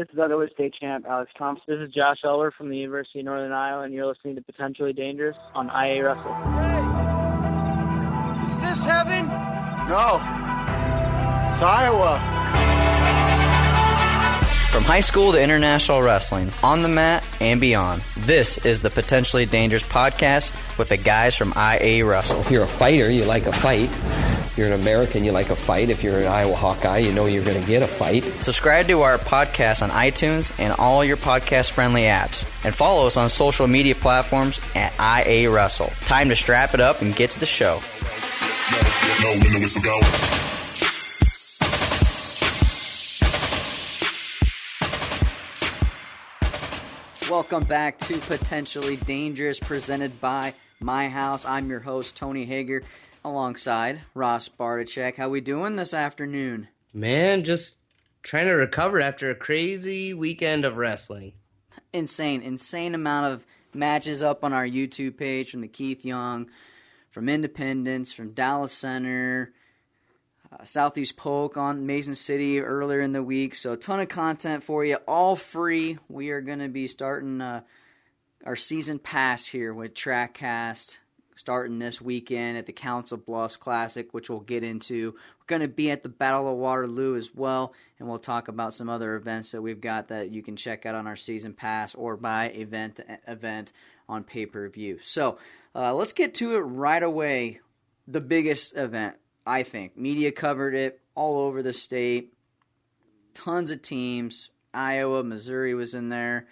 This is otherwise state champ Alex Thompson. This is Josh Elwer from the University of Northern Iowa, and you're listening to Potentially Dangerous on IA Wrestle. Hey, is this heaven? No, it's Iowa. From high school to international wrestling, on the mat and beyond, this is the Potentially Dangerous podcast with the guys from IA Wrestle. If you're a fighter, you like a fight. If you're an American, you like a fight. If you're an Iowa Hawkeye, you know you're going to get a fight. Subscribe to our podcast on iTunes and all your podcast-friendly apps. And follow us on social media platforms at IA Wrestle. Time to strap it up and get to the show. Welcome back to Potentially Dangerous, presented by MyHouse. I'm your host, Tony Hager, alongside Ross Bartachek. How we doing this afternoon? Man, just trying to recover after a crazy weekend of wrestling. Insane amount of matches up on our YouTube page from the Keith Young, from Independence, from Dallas Center, Southeast Polk on Mason City earlier in the week. So a ton of content for you, all free. We are going to be starting our season pass here with TrackCast starting this weekend at the Council Bluffs Classic, which we'll get into. We're going to be at the Battle of Waterloo as well, and we'll talk about some other events that we've got that you can check out on our season pass or buy event on pay-per-view. So let's get to it right away. The biggest event, I think. Media covered it all over the state. Tons of teams. Iowa, Missouri was in there.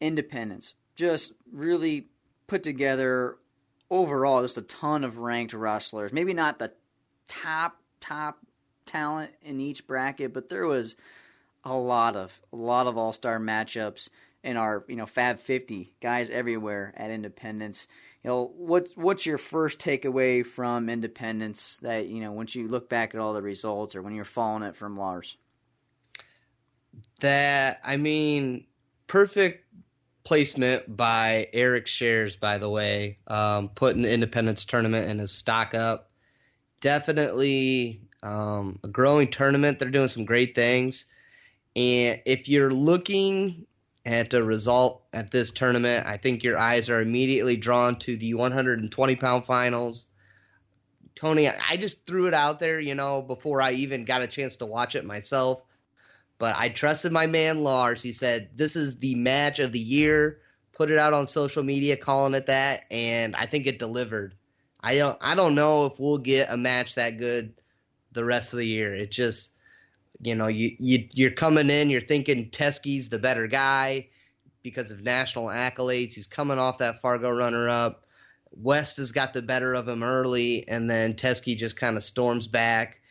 Independence. Just really put together overall just a ton of ranked wrestlers. Maybe not the top talent in each bracket, but there was a lot of all-star matchups in our Fab 50 guys everywhere at Independence. What's your first takeaway from Independence that once you look back at all the results or when you're following it from Lars? Perfect placement by Eric Shares, by the way, putting the Independence tournament in his stock up. Definitely a growing tournament. They're doing some great things. And if you're looking at the result at this tournament, I think your eyes are immediately drawn to the 120-pound finals. Tony, I just threw it out there, before I even got a chance to watch it myself. But I trusted my man Lars. He said, this is the match of the year. Put it out on social media calling it that, and I think it delivered. I don't know if we'll get a match that good the rest of the year. It just, you're coming in, you're thinking Teskey's the better guy because of national accolades. He's coming off that Fargo runner-up. West has got the better of him early, and then Teskey just kind of storms back,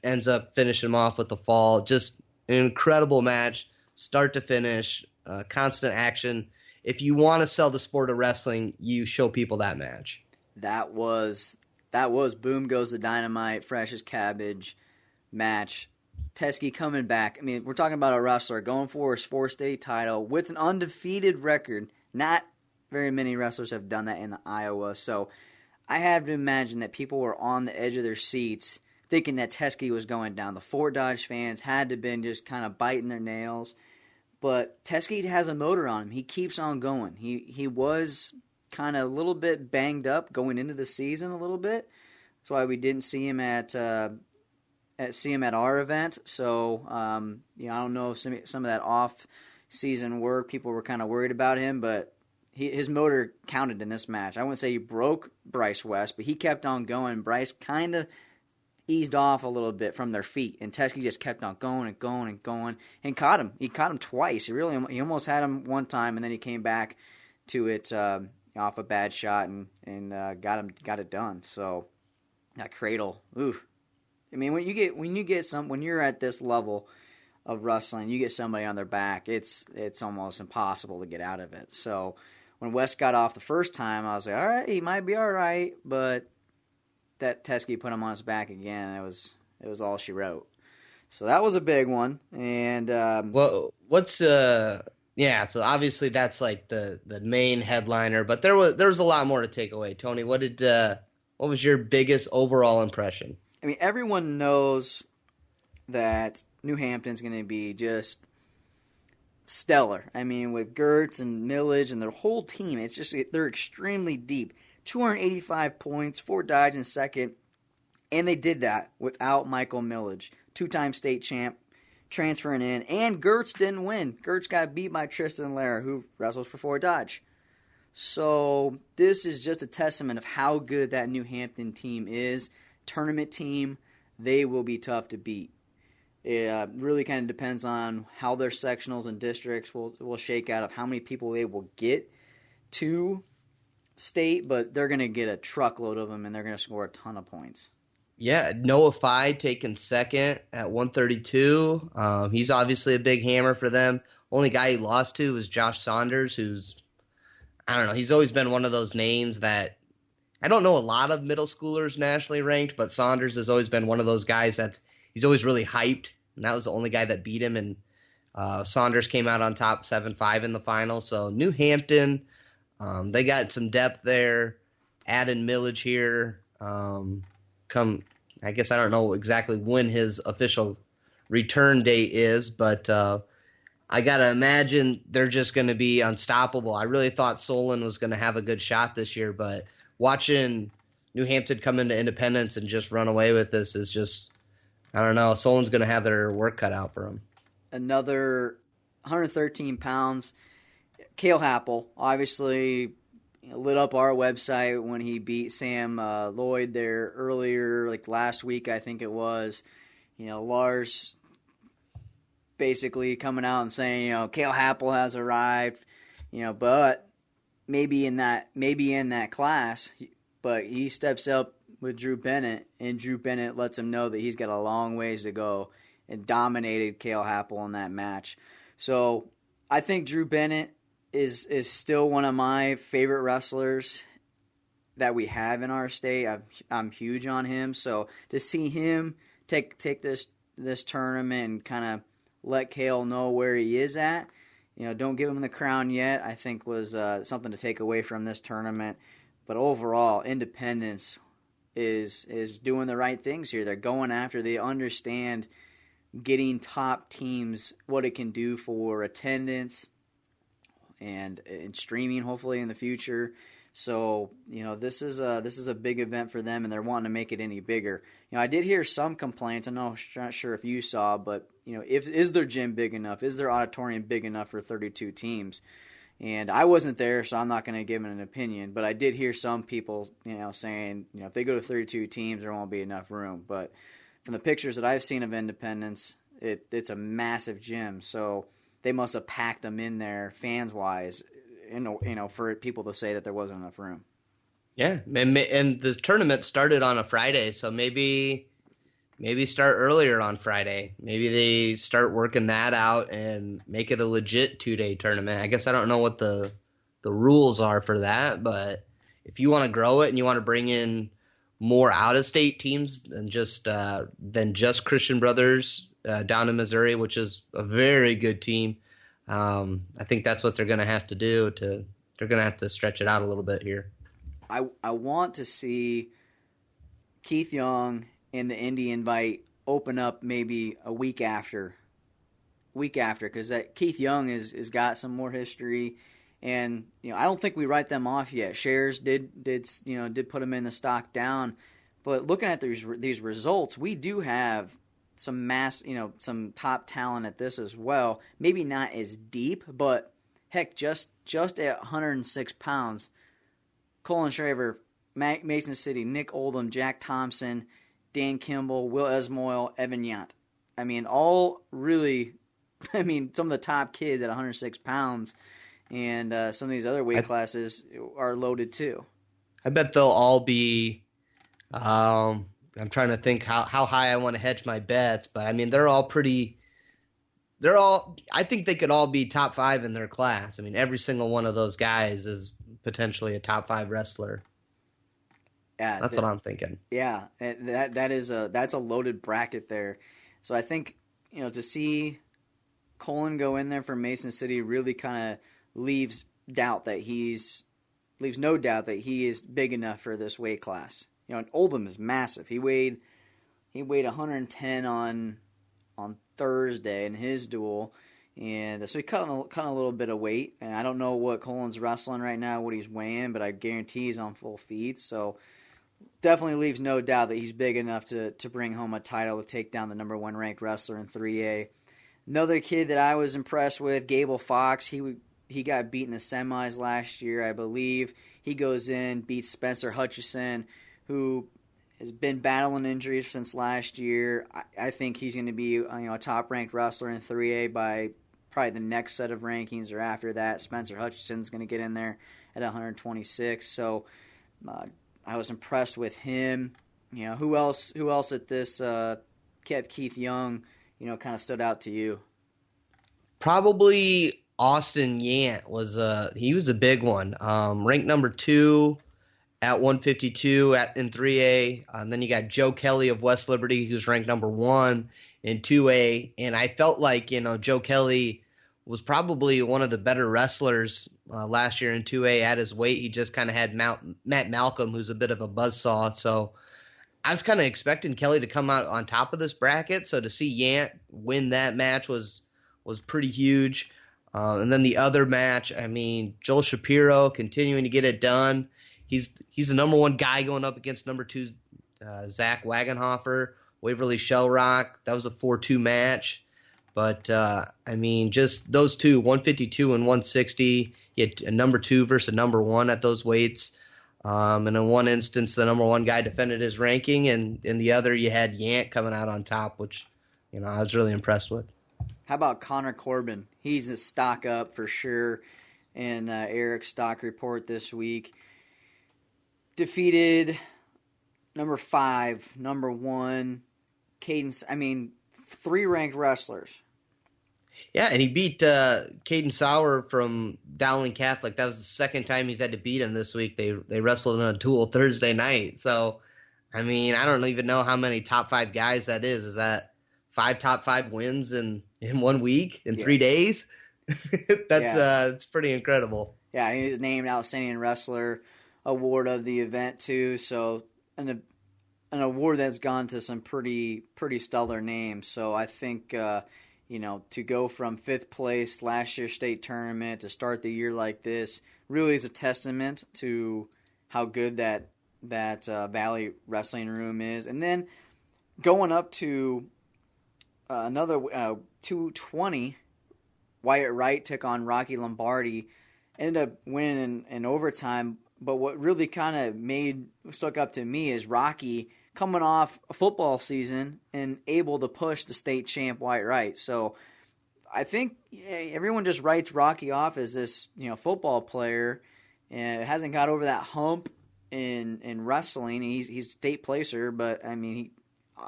ends up finishing him off with the fall. Just an incredible match, start to finish, constant action. If you want to sell the sport of wrestling, you show people that match. That was boom goes the dynamite, fresh as cabbage match. Teskey coming back. We're talking about a wrestler going for his fourth state title with an undefeated record. Not very many wrestlers have done that in Iowa, so I have to imagine that people were on the edge of their seats thinking that Teskey was going down. The Fort Dodge fans had to have been just kind of biting their nails. But Teskey has a motor on him. He keeps on going. He was kind of a little bit banged up going into the season a little bit. That's why we didn't see him at our event. So I don't know if some of that off-season work, people were kind of worried about him, but his motor counted in this match. I wouldn't say he broke Bryce West, but he kept on going. Bryce kind of eased off a little bit from their feet, and Teskey just kept on going and going and going and caught him. He caught him twice. He almost had him one time, and then he came back to it off a bad shot and got it done. So that cradle, oof. When you're at this level of wrestling, you get somebody on their back, it's almost impossible to get out of it. So when West got off the first time, I was like, all right, he might be all right, but that Teskey put him on his back again. It was all she wrote. So that was a big one. And so obviously that's like the main headliner, but there was a lot more to take away. Tony, what was your biggest overall impression? Everyone knows that New Hampton's going to be just stellar. I mean, with Gertz and Millage and their whole team, it's just they're extremely deep. 285 points, 4 dodge in second, and they did that without Michael Millage, 2-time state champ, transferring in, and Gertz didn't win. Gertz got beat by Tristan Lara, who wrestles for 4 dodge. So this is just a testament of how good that New Hampton team is. Tournament team, they will be tough to beat. It really kind of depends on how their sectionals and districts will shake out, of how many people they will get to state, but they're going to get a truckload of them, and they're going to score a ton of points. Yeah, Noah Fye taking second at 132. He's obviously a big hammer for them. Only guy he lost to was Josh Saunders, who's, I don't know, he's always been one of those names that, I don't know a lot of middle schoolers nationally ranked, but Saunders has always been one of those guys he's always really hyped, and that was the only guy that beat him, and Saunders came out on top 7-5 in the final. So New Hampton, they got some depth there. Added Millage here. I guess I don't know exactly when his official return date is, but I got to imagine they're just going to be unstoppable. I really thought Solon was going to have a good shot this year, but watching New Hampton come into Independence and just run away with this is just, I don't know. Solon's going to have their work cut out for them. Another 113 pounds. Cale Happel, obviously, lit up our website when he beat Sam Lloyd there earlier, like last week, I think it was. Lars basically coming out and saying, Cale Happel has arrived, but maybe in that class, but he steps up with Drew Bennett, and Drew Bennett lets him know that he's got a long ways to go, and dominated Cale Happel in that match. So I think Drew Bennett is still one of my favorite wrestlers that we have in our state. I'm huge on him. So to see him take this tournament and kind of let Cale know where he is at, don't give him the crown yet, I think was something to take away from this tournament. But overall, Independence is doing the right things here. They're going after, they understand getting top teams, what it can do for attendance and streaming hopefully in the future. So, this is a big event for them, and they're wanting to make it any bigger. I did hear some complaints. I'm not sure if you saw, but is their gym big enough? Is their auditorium big enough for 32 teams? And I wasn't there, so I'm not going to give an opinion. But I did hear some people, saying, if they go to 32 teams, there won't be enough room. But from the pictures that I've seen of Independence, it's a massive gym. So they must have packed them in there, fans-wise, for people to say that there wasn't enough room. Yeah, and the tournament started on a Friday, so maybe start earlier on Friday. Maybe they start working that out and make it a legit 2-day tournament. I guess I don't know what the rules are for that, but if you want to grow it and you want to bring in more out-of-state teams than just Christian Brothers down in Missouri, which is a very good team, I think that's what they're going to have to do. They're going to have to stretch it out a little bit here. I want to see Keith Young and the Indy Invite open up maybe a week after, because that Keith Young is got some more history, and I don't think we write them off yet. Shares did put them in the stock down, but looking at these results, we do have some some top talent at this as well. Maybe not as deep, but heck, just at 106 pounds, Colin Shriver, Mason City, Nick Oldham, Jack Thompson, Dan Kimball, Will Esmoil, Evan Yant. All really, some of the top kids at 106 pounds, and some of these other weight classes are loaded too. I bet they'll all be, I'm trying to think how high I want to hedge my bets, but I think they could all be top 5 in their class. Every single one of those guys is potentially a top 5 wrestler. Yeah, that's what I'm thinking. Yeah, that's a loaded bracket there. So I think to see Colin go in there for Mason City really kind of leaves no doubt that he is big enough for this weight class. And Oldham is massive. He weighed 110 on Thursday in his duel, And so he cut a little bit of weight. And I don't know what Colin's wrestling right now, what he's weighing, but I guarantee he's on full feed. So definitely leaves no doubt that he's big enough to bring home a title to take down the number 1 ranked wrestler in 3A. Another kid that I was impressed with, Gable Fox, he got beat in the semis last year, I believe. He goes in, beats Spencer Hutchison, who has been battling injuries since last year. I think he's going to be a top-ranked wrestler in 3A by probably the next set of rankings or after that. Spencer Hutchison's going to get in there at 126. So I was impressed with him. Who else at this Keith Young, kind of stood out to you? Probably Austin Yant was a big one. Ranked number 2 at 152 in 3A. And then you got Joe Kelly of West Liberty, who's ranked number 1 in 2A. And I felt like, Joe Kelly was probably one of the better wrestlers last year in 2A at his weight. He just kind of had Matt Malcolm, who's a bit of a buzzsaw. So I was kind of expecting Kelly to come out on top of this bracket. So to see Yant win that match was pretty huge. And then the other match, Joel Shapiro continuing to get it done. He's the number 1 guy going up against number 2 Zach Wagenhofer, Waverly Shellrock. That was a 4-2 match. But, just those two, 152 and 160, you had a number 2 versus a number 1 at those weights. And in one instance, the number 1 guy defended his ranking, and in the other, you had Yant coming out on top, which, I was really impressed with. How about Connor Corbin? He's a stock up for sure in Eric's stock report this week. Defeated number 5, number 1, Cadence. 3 ranked wrestlers. Yeah, and he beat Caden Sauer from Dowling Catholic. That was the second time he's had to beat him this week. They wrestled in a duel Thursday night. So, I don't even know how many top 5 guys that is. Is that 5 top 5 wins in 1 week, in 3 days? It's pretty incredible. Yeah, he was named Outstanding Wrestler award of the event too. So, an award that's gone to some pretty stellar names. So I think to go from 5th place last year's state tournament to start the year like this really is a testament to how good that Valley Wrestling Room is. And then going up to another 220, Wyatt Wright took on Rocky Lombardi, ended up winning in overtime. But what really kind of stuck up to me is Rocky coming off a football season and able to push the state champ Wyatt Wright. So I think everyone just writes Rocky off as this football player, and hasn't got over that hump in wrestling. He's state placer, but he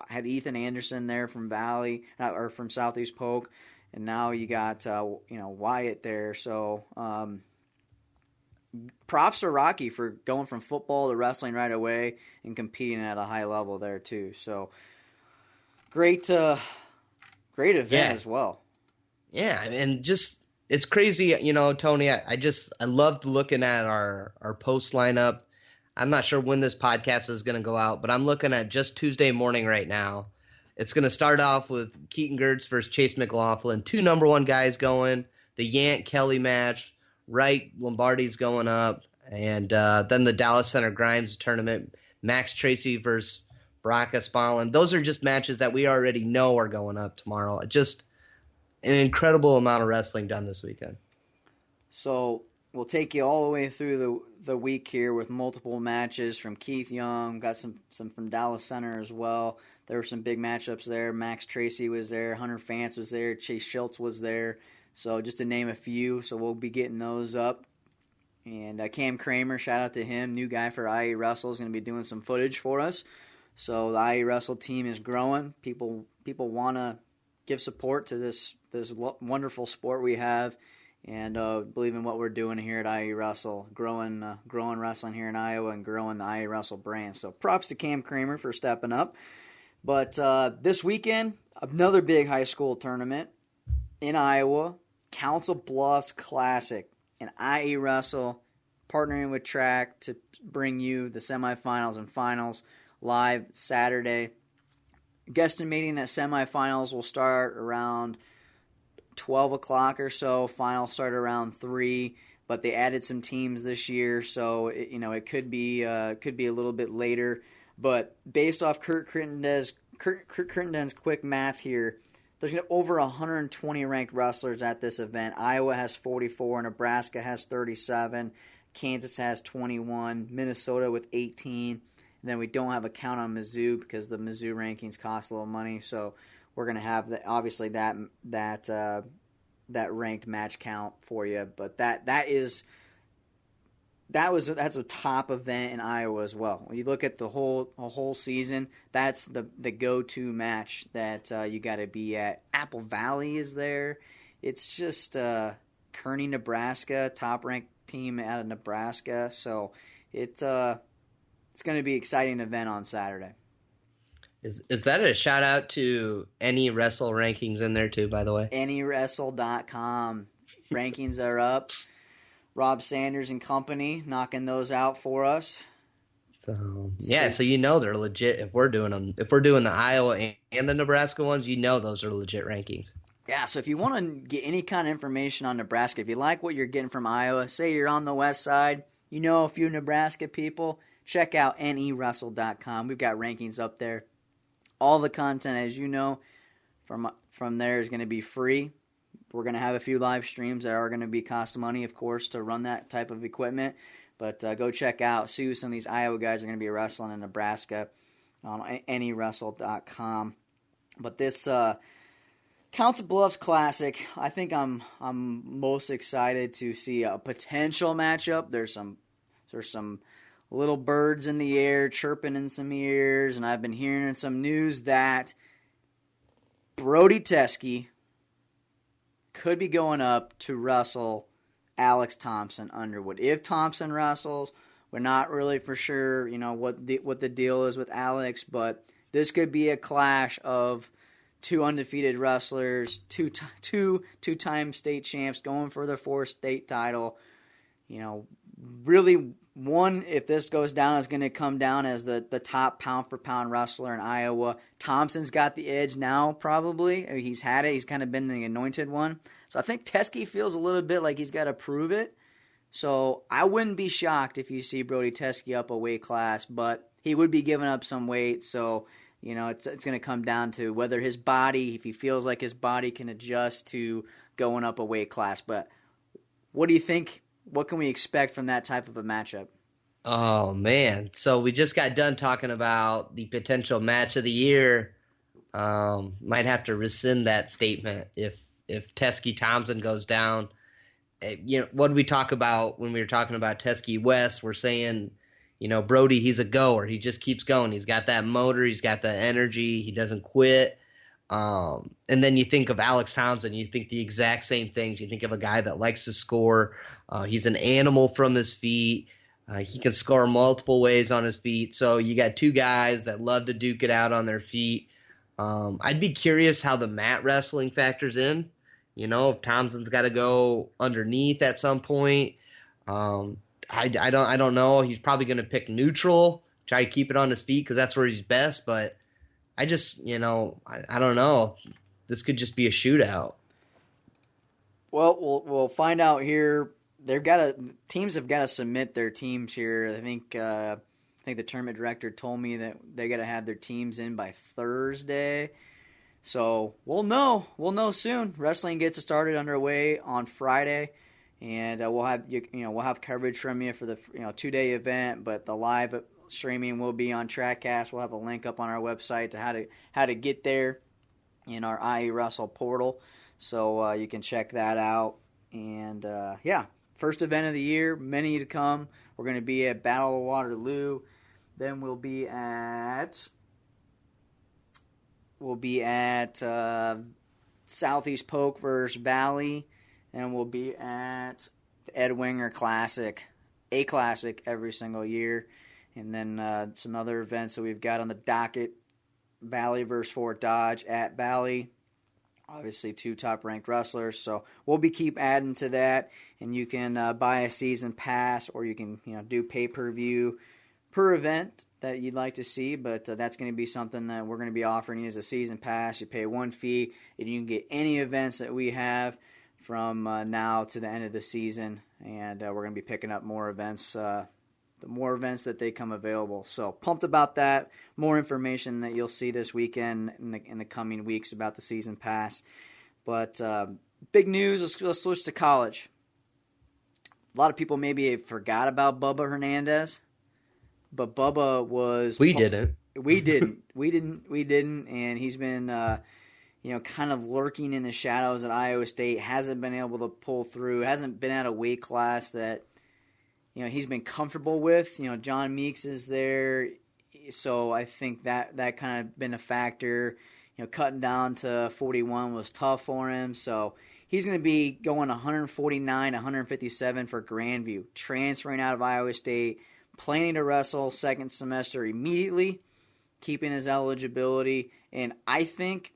had Ethan Anderson there from Valley or from Southeast Polk, and now you got Wyatt there. So props to Rocky for going from football to wrestling right away and competing at a high level there too. So great event as well. Yeah, and just it's crazy, Tony. I loved looking at our post lineup. I'm not sure when this podcast is going to go out, but I'm looking at just Tuesday morning right now. It's going to start off with Keaton Gertz versus Chase McLaughlin, 2 number 1 guys going. The Yant Kelly match. Wright Lombardi's going up, and then the Dallas Center Grimes tournament, Max Tracy versus Brock Espalin. Those are just matches that we already know are going up tomorrow. Just an incredible amount of wrestling done this weekend. So we'll take you all the way through the week here with multiple matches from Keith Young. Got some from Dallas Center as well. There were some big matchups there. Max Tracy was there. Hunter Fance was there. Chase Schultz was there. So just to name a few, so we'll be getting those up. And Cam Kramer, shout out to him, new guy for IE Wrestle, is going to be doing some footage for us. So the IE Wrestle team is growing. People want to give support to this wonderful sport we have, and believe in what we're doing here at IE Wrestle, growing wrestling here in Iowa and growing the IE Wrestle brand. So props to Cam Kramer for stepping up. But this weekend, another big high school tournament in Iowa. Council Bluffs Classic, and IE Wrestle partnering with Track to bring you the semifinals and finals live Saturday. Guesstimating that semifinals will start around 12 o'clock or so. Final start around 3, but they added some teams this year, so it could be a little bit later. But based off Kurt Crittenden's quick math here, there's going to be over 120 ranked wrestlers at this event. Iowa has 44, Nebraska has 37, Kansas has 21, Minnesota with 18. And then we don't have a count on Mizzou because the Mizzou rankings cost a little money. So we're going to have obviously that ranked match count for you. But that's a top event in Iowa as well. When you look at the whole season, that's the go-to match that you got to be at. Apple Valley is there. It's just Kearney, Nebraska, top-ranked team out of Nebraska. So it's going to be an exciting event on Saturday. Is that a shout-out to Any Wrestle rankings in there too, by the way? AnyWrestle.com. Rankings are up. Rob Sanders and company knocking those out for us. So they're legit. If we're doing the Iowa and the Nebraska ones, those are legit rankings. Yeah, so if you want to get any kind of information on Nebraska, if you like what you're getting from Iowa, say you're on the west side, a few Nebraska people, check out NEWrestle.com. We've got rankings up there. All the content, as you know, from there is going to be free. We're going to have a few live streams that are going to be cost money, of course, to run that type of equipment. But go check out, see who some of these Iowa guys are going to be wrestling in Nebraska on NEWrestle.com. But this Council Bluffs Classic, I think I'm most excited to see a potential matchup. There's some little birds in the air chirping in some ears, and I've been hearing some news that Brody Teske could be going up to wrestle Alex Thompson Underwood. If Thompson wrestles, we're not really for sure, what the deal is with Alex, but this could be a clash of two undefeated wrestlers, two-time state champs going for their fourth state title. Really, one, if this goes down, is going to come down as the top pound-for-pound wrestler in Iowa. Thompson's got the edge now, probably. He's had it. He's kind of been the anointed one. So I think Teske feels a little bit like he's got to prove it. So I wouldn't be shocked if you see Brody Teske up a weight class, but he would be giving up some weight. So, it's going to come down to whether his body, if he feels like his body can adjust to going up a weight class. But what do you think? What can we expect from that type of a matchup? Oh, man. So we just got done talking about the potential match of the year. Might have to rescind that statement if Teske Thompson goes down. What did we talk about when we were talking about Teske West? We're saying, Brody, he's a goer. He just keeps going. He's got that motor. He's got that energy. He doesn't quit. And then you think of Alex Thompson, you think the exact same things. You think of a guy that likes to score. He's an animal from his feet. He can score multiple ways on his feet. So you got two guys that love to duke it out on their feet. I'd be curious how the mat wrestling factors in. If Thompson's got to go underneath at some point. I don't know. He's probably going to pick neutral, try to keep it on his feet because that's where he's best. But I just, I don't know. This could just be a shootout. Well, we'll find out here. Teams have got to submit their teams here. I think the tournament director told me that they got to have their teams in by Thursday. So we'll know soon. Wrestling gets started underway on Friday, and we'll have coverage from you for the 2-day event. But the live streaming will be on TrackCast. We'll have a link up on our website to how to get there in our IE Wrestle portal, so you can check that out. And first event of the year, many to come. We're going to be at Battle of Waterloo. Then we'll be at Southeast Polk versus Valley, and we'll be at the Ed Winger Classic, a classic every single year. And then some other events that we've got on the docket: Valley versus Fort Dodge at Valley. Obviously, 2 top-ranked wrestlers, so we'll keep adding to that. And you can buy a season pass, or you can do pay-per-view per event. that you'd like to see, but that's going to be something that we're going to be offering you as a season pass. You pay one fee, and you can get any events that we have from now to the end of the season, and we're going to be picking up more events, the more events that they come available. So pumped about that. More information that you'll see this weekend in the coming weeks about the season pass. But big news, let's switch to college. A lot of people maybe forgot about Bubba Hernandez, but Bubba was... We didn't. We didn't, and he's been, kind of lurking in the shadows at Iowa State, hasn't been able to pull through, hasn't been at a weight class that, he's been comfortable with. John Meeks is there, so I think that kind of been a factor. Cutting down to 41 was tough for him, so he's going to be going 149, 157 for Grandview, transferring out of Iowa State, planning to wrestle second semester immediately, keeping his eligibility, and I think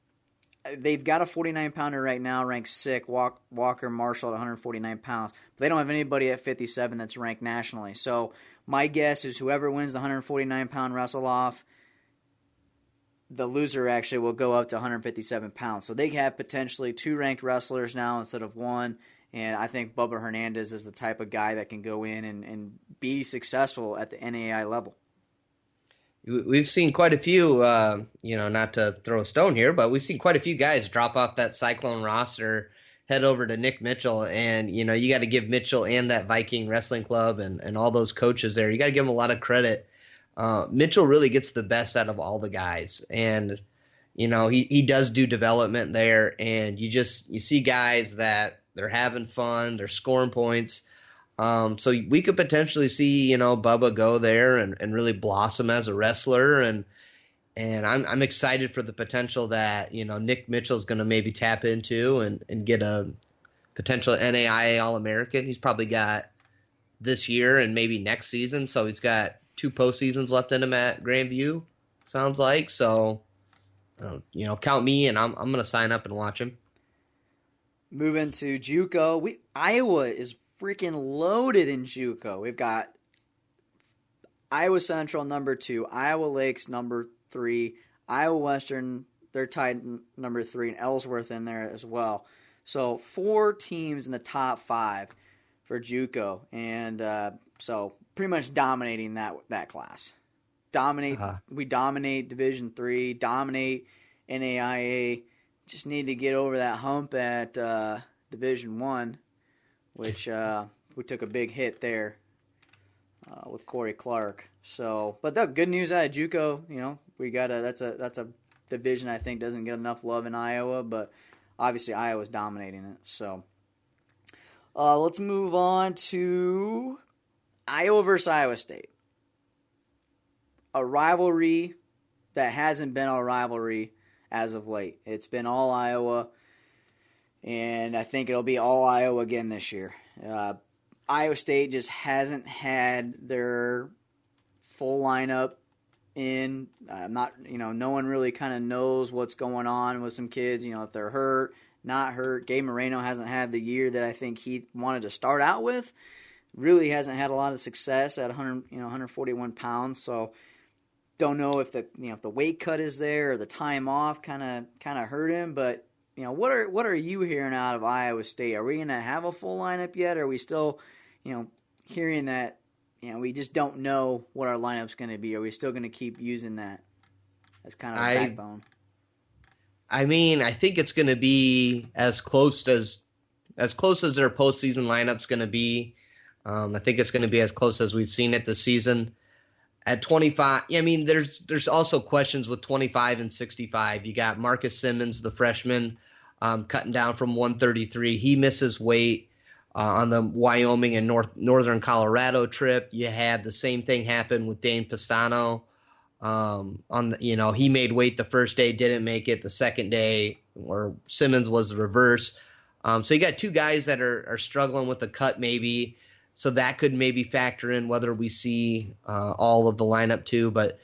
they've got a 49-pounder right now ranked 6th, Walker Marshall at 149 pounds, but they don't have anybody at 57 that's ranked nationally. So my guess is whoever wins the 149-pound wrestle-off, the loser actually will go up to 157 pounds. So they have potentially 2 ranked wrestlers now instead of 1. And I think Bubba Hernandez is the type of guy that can go in and be successful at the NAI level. We've seen quite a few, not to throw a stone here, but we've seen quite a few guys drop off that Cyclone roster, head over to Nick Mitchell. And, you got to give Mitchell and that Viking Wrestling Club and all those coaches there, you got to give them a lot of credit. Mitchell really gets the best out of all the guys, and he does do development there, and you see guys that they're having fun, they're scoring points. So we could potentially see Bubba go there and really blossom as a wrestler, and I'm excited for the potential that Nick Mitchell's going to maybe tap into and get a potential NAIA All-American. He's probably got this year and maybe next season, so he's got 2 postseasons left in him at Grandview, sounds like. So, count me, and I'm going to sign up and watch him. Moving to JUCO, Iowa is freaking loaded in JUCO. We've got Iowa Central number 2, Iowa Lakes number 3, Iowa Western, they're tied number 3, and Ellsworth in there as well. So 4 teams in the top 5 for JUCO, and so pretty much dominating that class. We dominate Division III, dominate NAIA. Just need to get over that hump at Division I, which we took a big hit there with Corey Clark. So, but the good news out of JUCO, we got that's a division I think doesn't get enough love in Iowa, but obviously Iowa's dominating it. So, let's move on to Iowa versus Iowa State. A rivalry that hasn't been a rivalry as of late. It's been all Iowa, and I think it'll be all Iowa again this year. Iowa State just hasn't had their full lineup in. No one really kind of knows what's going on with some kids, if they're hurt, not hurt. Gabe Moreno hasn't had the year that I think he wanted to start out with. Really hasn't had a lot of success at 141 pounds. So don't know if the weight cut is there or the time off kind of hurt him. But what are you hearing out of Iowa State? Are we going to have a full lineup yet? Or are we still hearing that we just don't know what our lineup's going to be? Are we still going to keep using that as kind of a backbone? I mean, I think it's going to be as close as their postseason lineup's going to be. I think it's going to be as close as we've seen it this season. At 25, there's also questions with 25 and 65. You got Marcus Simmons, the freshman, cutting down from 133. He misses weight on the Wyoming and northern Colorado trip. You had the same thing happen with Dane Pistano. He made weight the first day, didn't make it the second day, or Simmons was the reverse. So you got 2 guys that are struggling with the cut maybe. So that could maybe factor in whether we see all of the lineup too. But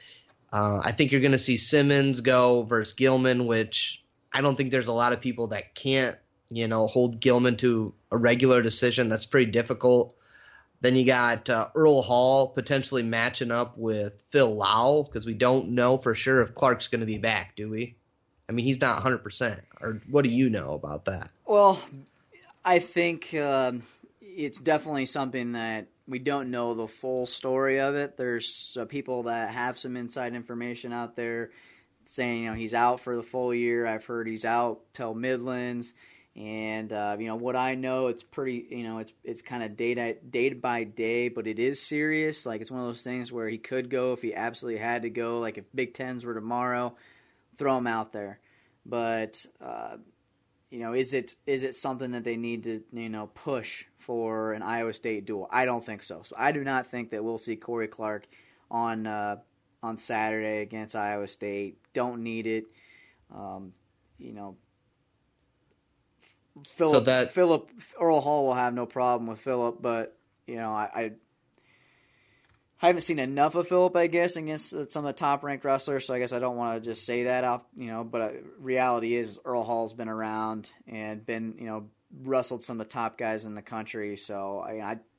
I think you're going to see Simmons go versus Gilman, which I don't think there's a lot of people that can't, hold Gilman to a regular decision. That's pretty difficult. Then you got Earl Hall potentially matching up with Phil Lau, because we don't know for sure if Clark's going to be back, do we? I mean, he's not 100%. Or what do you know about that? Well, I think it's definitely something that we don't know the full story of it. There's people that have some inside information out there saying, he's out for the full year. I've heard he's out till Midlands. And, what I know, it's pretty, it's kind of day by day, but it is serious. Like, it's one of those things where he could go if he absolutely had to go. Like, if Big Tens were tomorrow, throw him out there. But, is it something that they need to, push for an Iowa State duel? I don't think so. So I do not think that we'll see Corey Clark on Saturday against Iowa State. Don't need it. Philip Earl Hall will have no problem with Philip, but I haven't seen enough of Philip, I guess, against some of the top ranked wrestlers. So I guess I don't want to just say that out, But reality is Earl Hall's been around and been wrestled some of the top guys in the country. So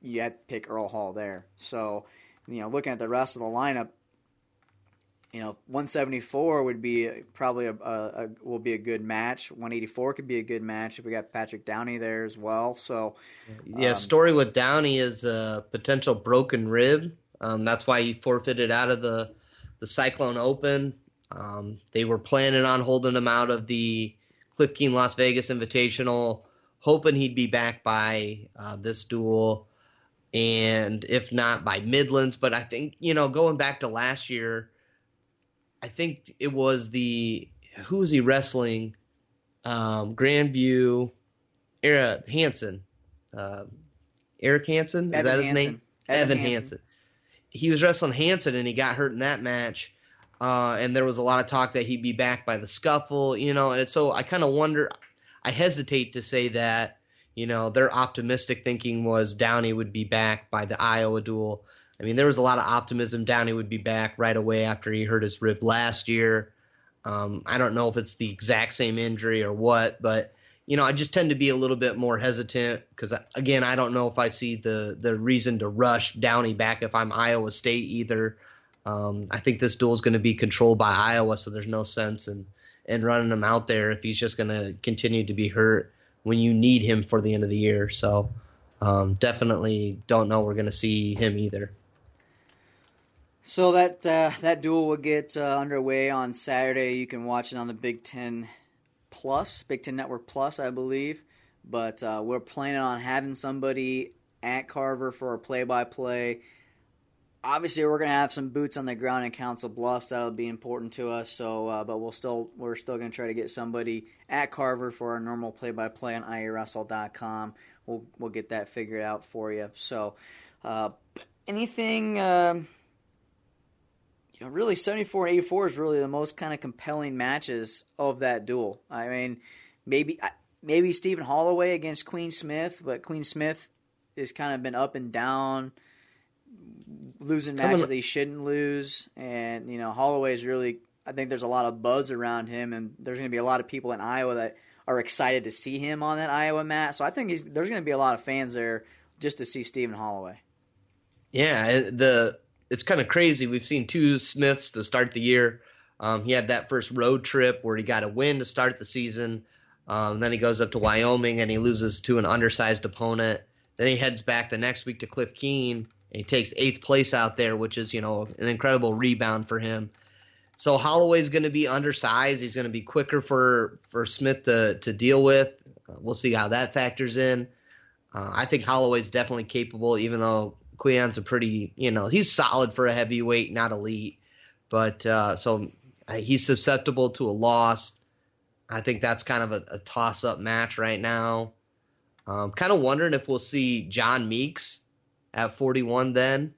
you had to pick Earl Hall there. So looking at the rest of the lineup. 174 would be probably will be a good match. 184 could be a good match if we got Patrick Downey there as well. So, story with Downey is a potential broken rib. That's why he forfeited out of the Cyclone Open. They were planning on holding him out of the Cliff Keen Las Vegas Invitational, hoping he'd be back by this duel, and if not by Midlands. But I think going back to last year. I think it was who was he wrestling? Grandview, Hansen. Eric Hansen? Is that his name? Evan Hansen. He was wrestling Hansen, and he got hurt in that match. And there was a lot of talk that he'd be back by the scuffle, and so I kind of wonder, I hesitate to say that, their optimistic thinking was Downey would be back by the Iowa duel. I mean, there was a lot of optimism Downey would be back right away after he hurt his rib last year. I don't know if it's the exact same injury or what, but, I just tend to be a little bit more hesitant because, again, I don't know if I see the reason to rush Downey back if I'm Iowa State either. I think this duel is going to be controlled by Iowa, so there's no sense in running him out there if he's just going to continue to be hurt when you need him for the end of the year. So definitely don't know we're going to see him either. So that duel will get underway on Saturday. You can watch it on the Big Ten Network Plus, I believe. But we're planning on having somebody at Carver for a play-by-play. Obviously, we're going to have some boots on the ground in Council Bluffs. That'll be important to us. So, but we're still going to try to get somebody at Carver for our normal play-by-play on iawrestle.com. We'll get that figured out for you. So, anything. Really, 74 and 84 is really the most kind of compelling matches of that duel. I mean, maybe Stephen Holloway against Queen Smith, but Queen Smith has kind of been up and down, losing matches that he shouldn't lose. And, Holloway's really, I think there's a lot of buzz around him, and there's going to be a lot of people in Iowa that are excited to see him on that Iowa mat. So I think there's going to be a lot of fans there just to see Stephen Holloway. Yeah, it's kind of crazy. We've seen two Smiths to start the year. He had that first road trip where he got a win to start the season. Then he goes up to Wyoming and he loses to an undersized opponent. Then he heads back the next week to Cliff Keen and he takes 8th place out there, which is, an incredible rebound for him. So Holloway's going to be undersized. He's going to be quicker for Smith to deal with. We'll see how that factors in. I think Holloway's definitely capable, even though Quion's a pretty, he's solid for a heavyweight, not elite. But so he's susceptible to a loss. I think that's kind of a toss-up match right now. Kind of wondering if we'll see John Meeks at 41 then,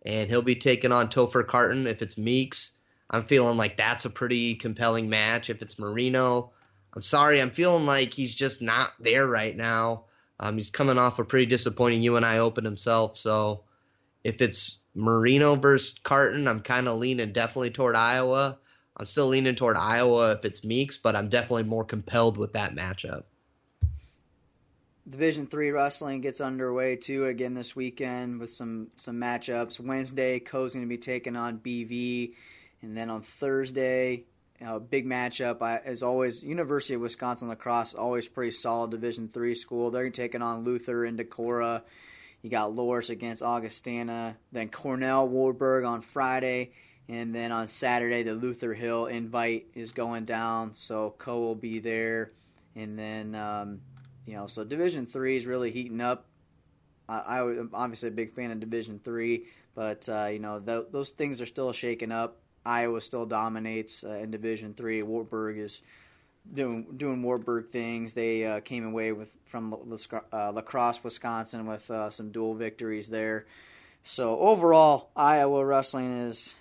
and he'll be taking on Topher Carton if it's Meeks. I'm feeling like that's a pretty compelling match. If it's Marino, I'm feeling like he's just not there right now. He's coming off a pretty disappointing UNI Open himself. So if it's Marino versus Carton, I'm kind of leaning definitely toward Iowa. I'm still leaning toward Iowa if it's Meeks, but I'm definitely more compelled with that matchup. Division III wrestling gets underway too again this weekend with some matchups. Wednesday, Co's going to be taking on BV, and then on Thursday, big matchup. As always, University of Wisconsin lacrosse, always pretty solid Division III school. They're taking on Luther and Decorah. You got Loris against Augustana. Then Cornell Wartburg on Friday, and then on Saturday the Luther Hill invite is going down, so Co will be there, and then. So Division III is really heating up. I'm obviously a big fan of Division III, but those things are still shaking up. Iowa still dominates in Division III. Wartburg is doing Wartburg things. They came away from La Crosse, Wisconsin, with some dual victories there. So overall, Iowa wrestling is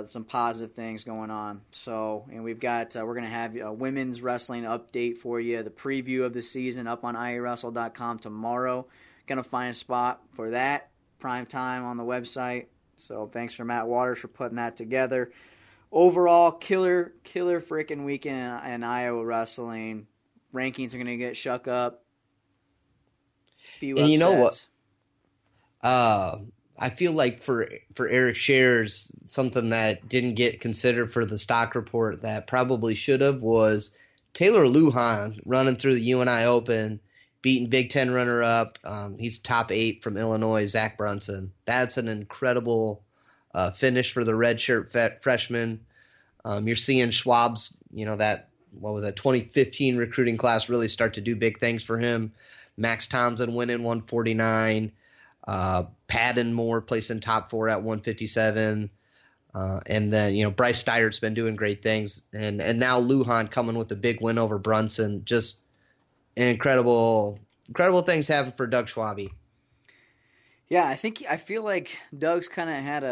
some positive things going on. So, and we've got we're going to have a women's wrestling update for you, the preview of the season up on iawrestle.com tomorrow. Going to find a spot for that prime time on the website. So thanks for Matt Waters for putting that together. Overall, killer freaking weekend in Iowa wrestling. Rankings are going to get shook up. Few upsets. And you know what? I feel like for Eric Shares, something that didn't get considered for the stock report that probably should have was Taylor Lujan running through the UNI Open, beating Big Ten runner-up. He's top 8 from Illinois, Zach Brunson. That's an incredible finish for the redshirt freshman. You're seeing Schwab's, 2015 recruiting class really start to do big things for him. Max Thompson winning 149. Patton Moore placing top 4 at 157. And then, Bryce Steyert's been doing great things. And now Lujan coming with a big win over Brunson. Just incredible things happen for Doug Schwabe. Yeah, I feel like Doug's kind of had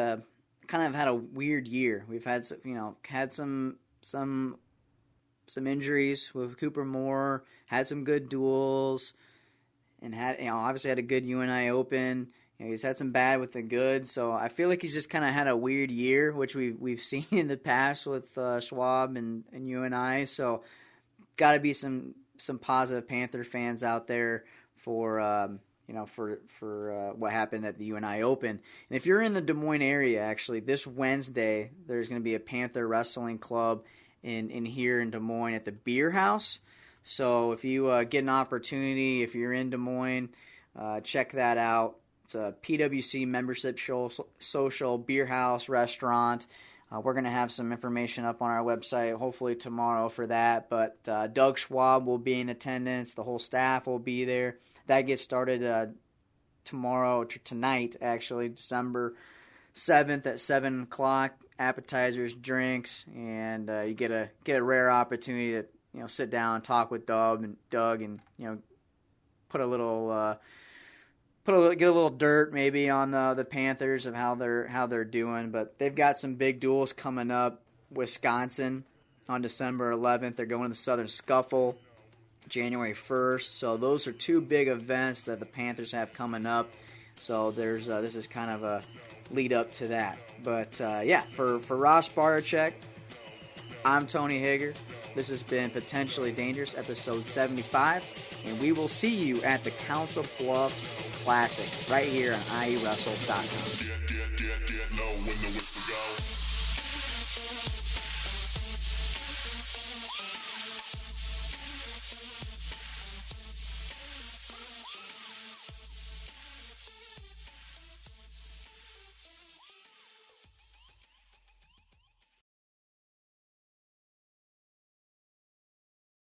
a weird year. We've had some injuries with Cooper Moore, had some good duels, and obviously had a good UNI Open. He's had some bad with the good, so I feel like he's just kind of had a weird year, which we've seen in the past with Schwab and UNI. So, got to be some positive Panther fans out there for what happened at the UNI Open. And if you're in the Des Moines area, actually, this Wednesday there's going to be a Panther Wrestling Club in here in Des Moines at the Beer House. So if you get an opportunity, if you're in Des Moines, check that out. It's a PWC membership social beer house restaurant. We're going to have some information up on our website hopefully tomorrow for that. But Doug Schwab will be in attendance. The whole staff will be there. That gets started tonight, actually, December 7th at 7 o'clock. Appetizers, drinks, and you get a rare opportunity to sit down and talk with Doug and get a little dirt maybe on the Panthers of how they're doing. But they've got some big duels coming up. Wisconsin on December 11th. They're going to the Southern Scuffle January 1st. So those are two big events that the Panthers have coming up. So there's this is kind of a lead up to that. But for Ross Barczyk, I'm Tony Hager. This has been Potentially Dangerous, episode 75, and we will see you at the Council Bluffs Classic right here on iawrestle.com.